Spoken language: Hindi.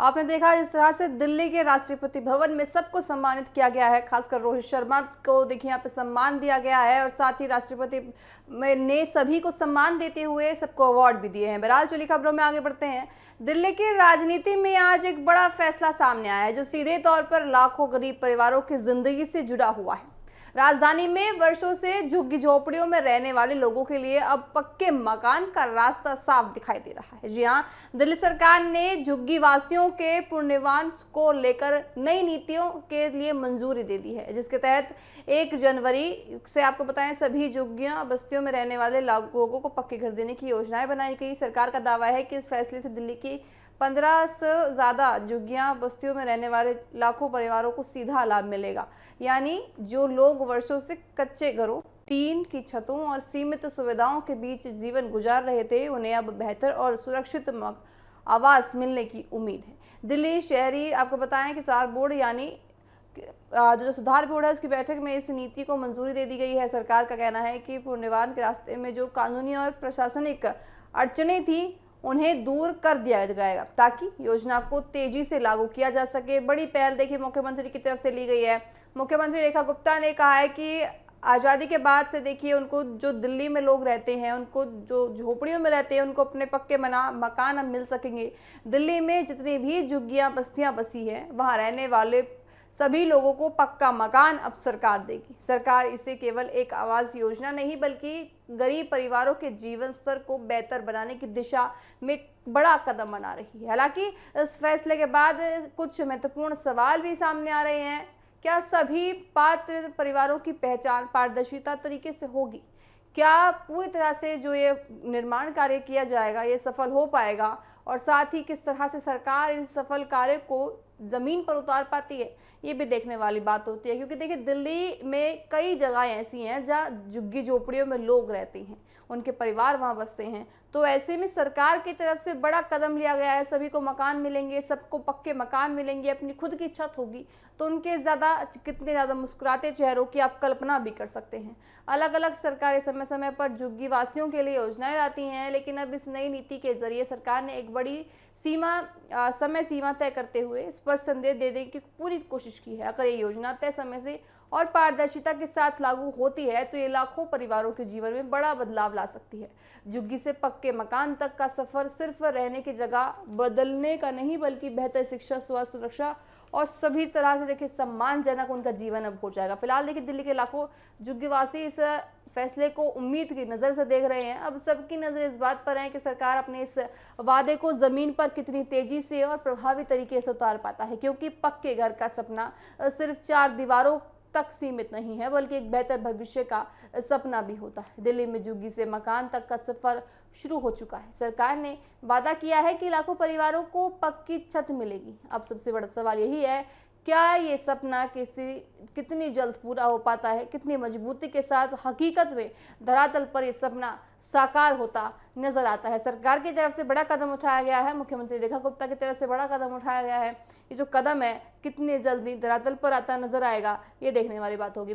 आपने देखा जिस तरह से दिल्ली के राष्ट्रपति भवन में सबको सम्मानित किया गया है, खासकर रोहित शर्मा को देखिए यहाँ पे सम्मान दिया गया है और साथ ही राष्ट्रपति ने सभी को सम्मान देते हुए सबको अवार्ड भी दिए हैं। बहरहाल चलिए खबरों में आगे बढ़ते हैं। दिल्ली की राजनीति में आज एक बड़ा फैसला सामने आया है जो सीधे तौर पर लाखों गरीब परिवारों की जिंदगी से जुड़ा हुआ है। राजधानी में वर्षों से झुग्गी झोपड़ियों में रहने वाले लोगों के लिए अब पक्के मकान का रास्ता साफ दिखाई दे रहा है। जी हां, दिल्ली सरकार ने झुग्गी वासियों के पुनर्निर्माण को लेकर नई नीतियों के लिए मंजूरी दे दी है, जिसके तहत 1 जनवरी से आपको बताएं सभी झुग्गियां बस्तियों में रहने वाले लोगों को पक्के घर देने की योजनाएं बनाई गई। सरकार का दावा है कि इस फैसले से दिल्ली की 15 से ज़्यादा झुग्गियां बस्तियों में रहने वाले लाखों परिवारों को सीधा लाभ मिलेगा। यानी जो लोग वर्षों से कच्चे घरों, टीन की छतों और सीमित सुविधाओं के बीच जीवन गुजार रहे थे, उन्हें अब बेहतर और सुरक्षित आवास मिलने की उम्मीद है। दिल्ली शहरी आपको बताएं कि सुधार बोर्ड यानी जो सुधार बोर्ड है उसकी बैठक में इस नीति को मंजूरी दे दी गई है। सरकार का कहना है कि पुनर्निर्माण के रास्ते में जो कानूनी और प्रशासनिक अड़चनें थी उन्हें दूर कर दिया जाएगा ताकि योजना को तेजी से लागू किया जा सके। बड़ी पहल देखिए मुख्यमंत्री की तरफ से ली गई है। मुख्यमंत्री रेखा गुप्ता ने कहा है कि आज़ादी के बाद से देखिए उनको जो दिल्ली में लोग रहते हैं, उनको जो झोपड़ियों में रहते हैं, उनको अपने पक्के मकान अब मिल सकेंगे। दिल्ली में जितनी भी झुग्गियां बस्तियां बसी हैं वहां रहने वाले सभी लोगों को पक्का मकान अब सरकार देगी। सरकार इसे केवल एक आवास योजना नहीं बल्कि गरीब परिवारों के जीवन स्तर को बेहतर बनाने की दिशा में बड़ा कदम बना रही है। हालांकि इस फैसले के बाद कुछ महत्वपूर्ण सवाल भी सामने आ रहे हैं। क्या सभी पात्र परिवारों की पहचान पारदर्शिता तरीके से होगी? क्या पूरी तरह से जो ये निर्माण कार्य किया जाएगा ये सफल हो पाएगा? और साथ ही किस तरह से सरकार इन सफल कार्य को जमीन पर उतार पाती है, ये भी देखने वाली बात होती है। क्योंकि देखिए दिल्ली में कई जगह ऐसी हैं जहाँ झुग्गी झोपड़ियों में लोग रहते हैं, उनके परिवार वहाँ बसते हैं। तो ऐसे में सरकार की तरफ से बड़ा कदम लिया गया है, सभी को मकान मिलेंगे, सबको पक्के मकान मिलेंगे, अपनी खुद की छत होगी, तो उनके कितने ज़्यादा मुस्कुराते चेहरों की आप कल्पना भी कर सकते हैं। अलग अलग सरकारें समय समय पर झुग्गी वासियों के लिए योजनाएं लाती हैं, लेकिन अब इस नई नीति के जरिए सरकार ने एक बड़ी समय सीमा तय करते हुए स्पष्ट संदेश देने की पूरी कोशिश की है। अगर ये योजना तय समय से और पारदर्शिता के साथ लागू होती है तो ये लाखों परिवारों के जीवन में बड़ा बदलाव ला सकती है। झुग्गी से पक्के मकान तक का सफर सिर्फ रहने की जगह बदलने का नहीं बल्कि बेहतर शिक्षा, स्वास्थ्य, सुरक्षा और सभी तरह से देखिए सम्मानजनक उनका जीवन अब हो जाएगा। फिलहाल देखिए दिल्ली के लाखों झुग्गीवासी इस फैसले को उम्मीद की नज़र से देख रहे हैं। अब सबकी नज़र इस बात पर है कि सरकार अपने इस वादे को ज़मीन पर कितनी तेज़ी से और प्रभावी तरीके से उतार पाता है, क्योंकि पक्के घर का सपना सिर्फ 4 दीवारों तक सीमित नहीं है बल्कि एक बेहतर भविष्य का सपना भी होता है। दिल्ली में झुग्गी से मकान तक का सफर शुरू हो चुका है। सरकार ने वादा किया है कि लाखों परिवारों को पक्की छत मिलेगी। अब सबसे बड़ा सवाल यही है, क्या ये सपना कितनी जल्द पूरा हो पाता है, कितनी मजबूती के साथ हकीकत में धरातल पर ये सपना साकार होता नजर आता है। सरकार की तरफ से बड़ा कदम उठाया गया है, मुख्यमंत्री रेखा गुप्ता की तरफ से बड़ा कदम उठाया गया है। ये जो कदम है कितनी जल्दी धरातल पर आता नजर आएगा, ये देखने वाली बात होगी।